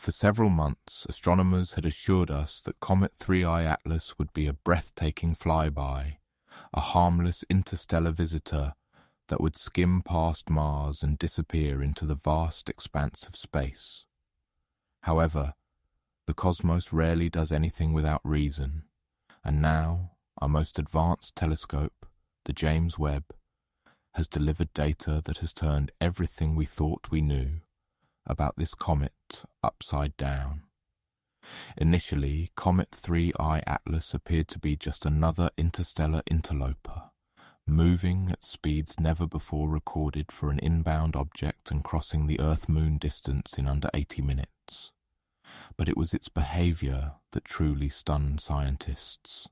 For several months, astronomers had assured us that Comet 3I Atlas would be a breathtaking flyby, a harmless interstellar visitor that would skim past Mars and disappear into the vast expanse of space. However, the cosmos rarely does anything without reason, and now our most advanced telescope, the James Webb, has delivered data that has turned everything we thought we knew about this comet upside down. Initially, Comet 3I Atlas appeared to be just another interstellar interloper, moving at speeds never before recorded for an inbound object and crossing the Earth-Moon distance in under 80 minutes. But it was its behavior that truly stunned scientists.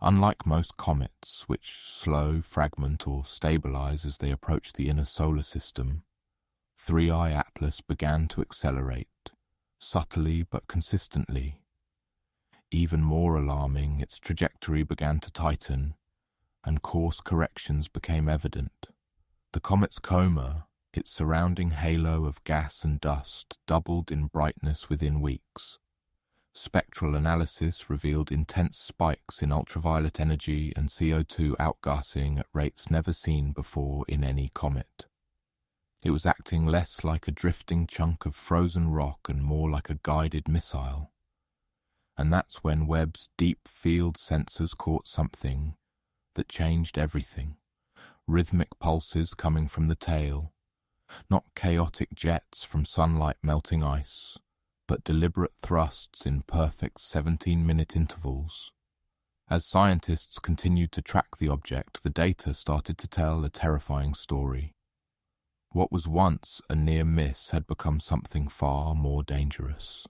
Unlike most comets, which slow, fragment, or stabilize as they approach the inner solar system, 3I Atlas began to accelerate, subtly but consistently. Even more alarming, its trajectory began to tighten, and course corrections became evident. The comet's coma, its surrounding halo of gas and dust, doubled in brightness within weeks. Spectral analysis revealed intense spikes in ultraviolet energy and CO2 outgassing at rates never seen before in any comet. It was acting less like a drifting chunk of frozen rock and more like a guided missile. And that's when Webb's deep field sensors caught something that changed everything. Rhythmic pulses coming from the tail, not chaotic jets from sunlight melting ice, but deliberate thrusts in perfect 17-minute intervals. As scientists continued to track the object, the data started to tell a terrifying story. What was once a near miss had become something far more dangerous.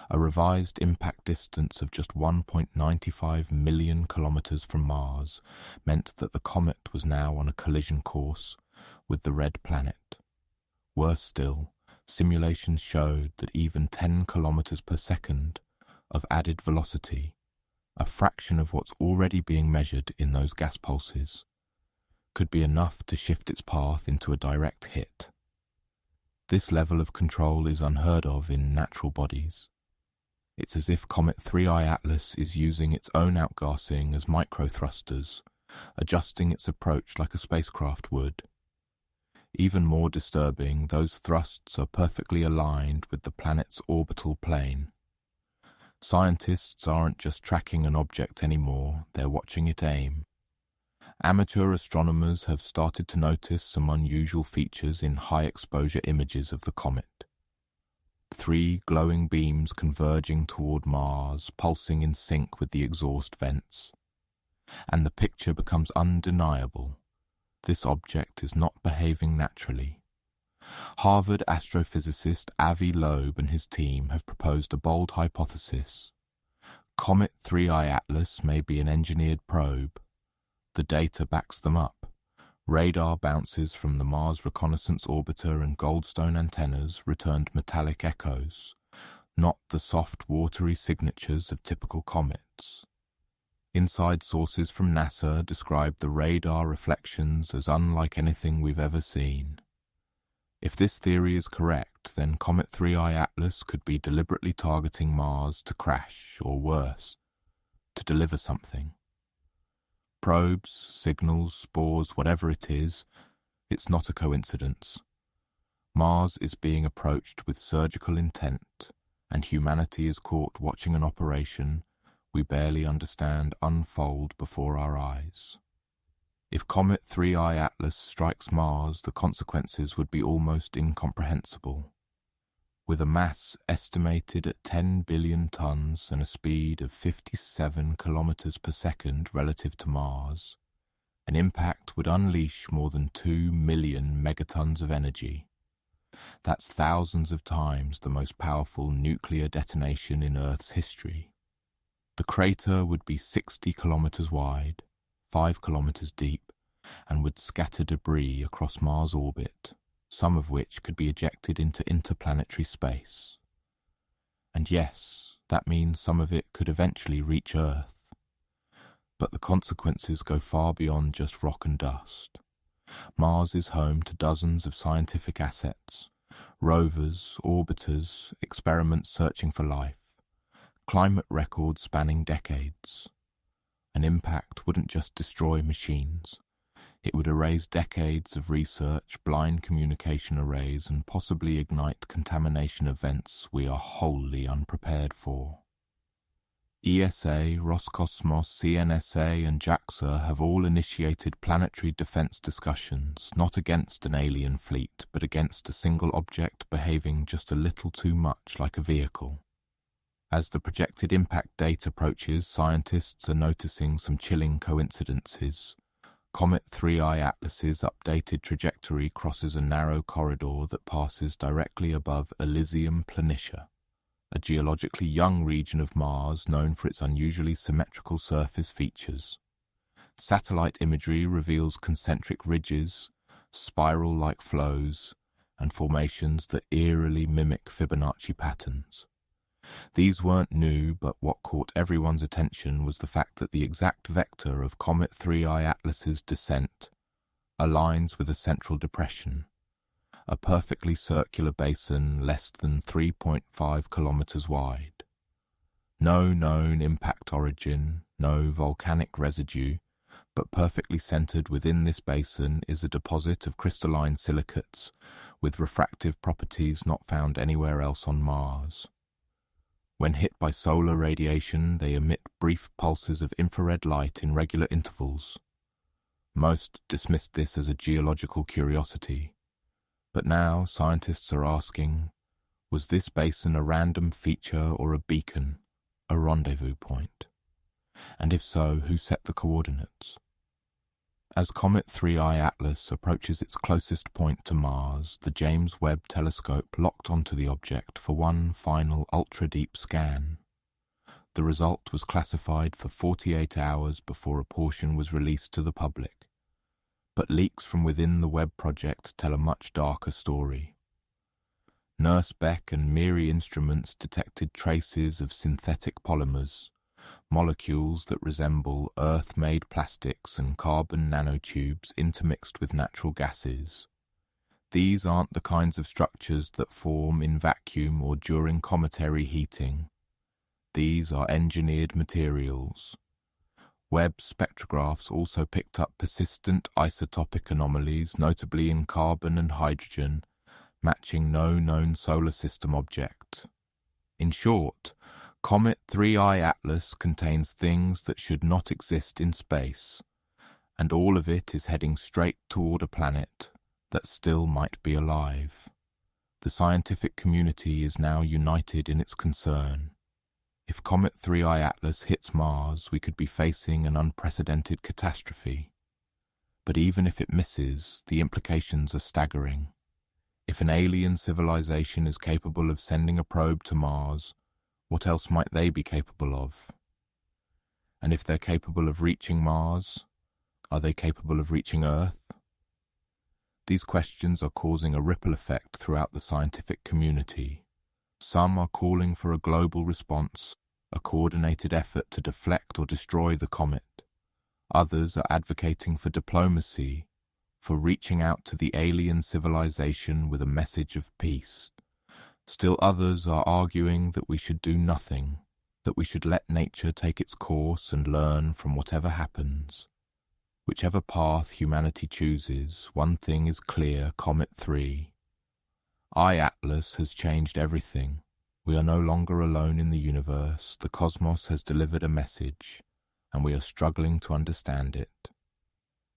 A revised impact distance of just 1.95 million kilometers from Mars meant that the comet was now on a collision course with the red planet. Worse still, simulations showed that even 10 kilometers per second of added velocity, a fraction of what's already being measured in those gas pulses, could be enough to shift its path into a direct hit. This level of control is unheard of in natural bodies. It's as if Comet 3I Atlas is using its own outgassing as microthrusters, adjusting its approach like a spacecraft would. Even more disturbing, those thrusts are perfectly aligned with the planet's orbital plane. Scientists aren't just tracking an object anymore, they're watching it aim. Amateur astronomers have started to notice some unusual features in high-exposure images of the comet. 3 glowing beams converging toward Mars, pulsing in sync with the exhaust vents. And the picture becomes undeniable. This object is not behaving naturally. Harvard astrophysicist Avi Loeb and his team have proposed a bold hypothesis. Comet 3I Atlas may be an engineered probe. The data backs them up. Radar bounces from the Mars Reconnaissance Orbiter and Goldstone antennas returned metallic echoes, not the soft, watery signatures of typical comets. Inside sources from NASA describe the radar reflections as unlike anything we've ever seen. If this theory is correct, then Comet 3I Atlas could be deliberately targeting Mars to crash, or worse, to deliver something. Probes, signals, spores, whatever it is, it's not a coincidence. Mars is being approached with surgical intent, and humanity is caught watching an operation we barely understand unfold before our eyes. If Comet 3I Atlas strikes Mars, the consequences would be almost incomprehensible. With a mass estimated at 10 billion tons and a speed of 57 kilometers per second relative to Mars, an impact would unleash more than 2 million megatons of energy. That's thousands of times the most powerful nuclear detonation in Earth's history. The crater would be 60 kilometers wide, 5 kilometers deep, and would scatter debris across Mars' orbit, some of which could be ejected into interplanetary space. And yes, that means some of it could eventually reach Earth. But the consequences go far beyond just rock and dust. Mars is home to dozens of scientific assets, Rovers, orbiters, experiments searching for life, climate records spanning decades. An impact wouldn't just destroy machines. It would erase decades of research, blind communication arrays, and possibly ignite contamination events we are wholly unprepared for. ESA, Roscosmos, CNSA, and JAXA have all initiated planetary defense discussions, not against an alien fleet, but against a single object behaving just a little too much like a vehicle. As the projected impact date approaches, scientists are noticing some chilling coincidences. Comet 3I Atlas's updated trajectory crosses a narrow corridor that passes directly above Elysium Planitia, a geologically young region of Mars known for its unusually symmetrical surface features. Satellite imagery reveals concentric ridges, spiral-like flows, and formations that eerily mimic Fibonacci patterns. These weren't new, but what caught everyone's attention was the fact that the exact vector of Comet 3I Atlas's descent aligns with a central depression, a perfectly circular basin less than 3.5 kilometers wide. No known impact origin, no volcanic residue, but perfectly centered within this basin is a deposit of crystalline silicates with refractive properties not found anywhere else on Mars. When hit by solar radiation, they emit brief pulses of infrared light in regular intervals. Most dismissed this as a geological curiosity, but now scientists are asking, was this basin a random feature or a beacon, a rendezvous point? And if so, who set the coordinates? As Comet 3I Atlas approaches its closest point to Mars, the James Webb Telescope locked onto the object for one final ultra-deep scan. The result was classified for 48 hours before a portion was released to the public. But leaks from within the Webb project tell a much darker story. NurseBeck and MIRI instruments detected traces of synthetic polymers, molecules that resemble Earth-made plastics and carbon nanotubes intermixed with natural gases. These aren't the kinds of structures that form in vacuum or during cometary heating. These are engineered materials. Webb spectrographs also picked up persistent isotopic anomalies, notably in carbon and hydrogen, matching no known solar system object. In short, Comet 3I Atlas contains things that should not exist in space, and all of it is heading straight toward a planet that still might be alive. The scientific community is now united in its concern. If Comet 3I Atlas hits Mars, we could be facing an unprecedented catastrophe. But even if it misses, the implications are staggering. If an alien civilization is capable of sending a probe to Mars, what else might they be capable of? And if they're capable of reaching Mars, are they capable of reaching Earth? These questions are causing a ripple effect throughout the scientific community. Some are calling for a global response, a coordinated effort to deflect or destroy the comet. Others are advocating for diplomacy, for reaching out to the alien civilization with a message of peace. Still others are arguing that we should do nothing, that we should let nature take its course and learn from whatever happens. Whichever path humanity chooses, one thing is clear: Comet 3. Atlas has changed everything. We are no longer alone in the universe. The cosmos has delivered a message, and we are struggling to understand it.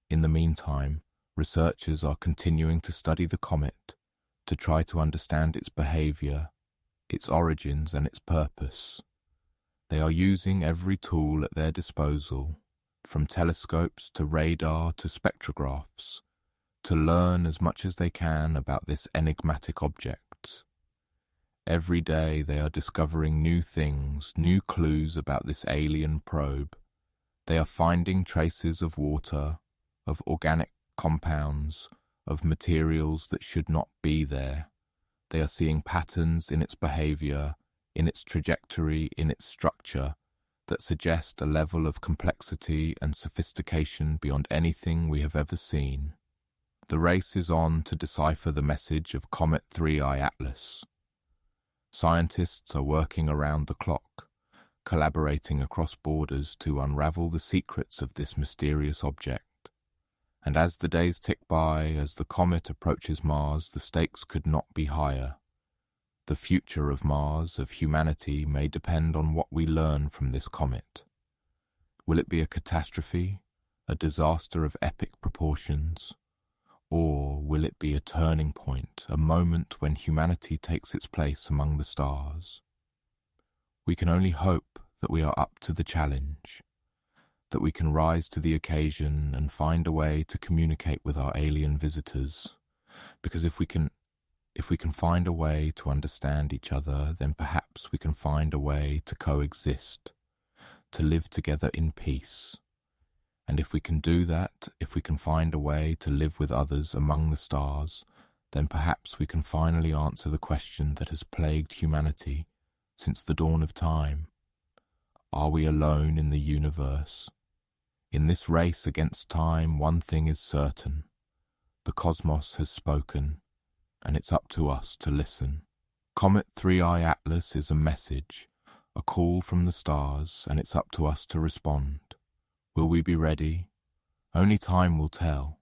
In the meantime, researchers are continuing to study the comet, to try to understand its behavior, its origins, and its purpose. They are using every tool at their disposal, from telescopes to radar to spectrographs, to learn as much as they can about this enigmatic object. Every day they are discovering new things, new clues about this alien probe. They are finding traces of water, of organic compounds, of materials that should not be there. They are seeing patterns in its behavior, in its trajectory, in its structure, that suggest a level of complexity and sophistication beyond anything we have ever seen. The race is on to decipher the message of Comet 3I Atlas. Scientists are working around the clock, collaborating across borders to unravel the secrets of this mysterious object. And as the days tick by, as the comet approaches Mars, the stakes could not be higher. The future of Mars, of humanity, may depend on what we learn from this comet. Will it be a catastrophe, a disaster of epic proportions? Or will it be a turning point, a moment when humanity takes its place among the stars? We can only hope that we are up to the challenge, that we can rise to the occasion and find a way to communicate with our alien visitors, because if we can find a way to understand each other, then perhaps we can find a way to coexist, to live together in peace. And if we can do that, if we can find a way to live with others among the stars, then perhaps we can finally answer the question that has plagued humanity since the dawn of time. Are we alone in the universe? In this race against time, one thing is certain. The cosmos has spoken, and it's up to us to listen. Comet 3I Atlas is a message, a call from the stars, and it's up to us to respond. Will we be ready? Only time will tell.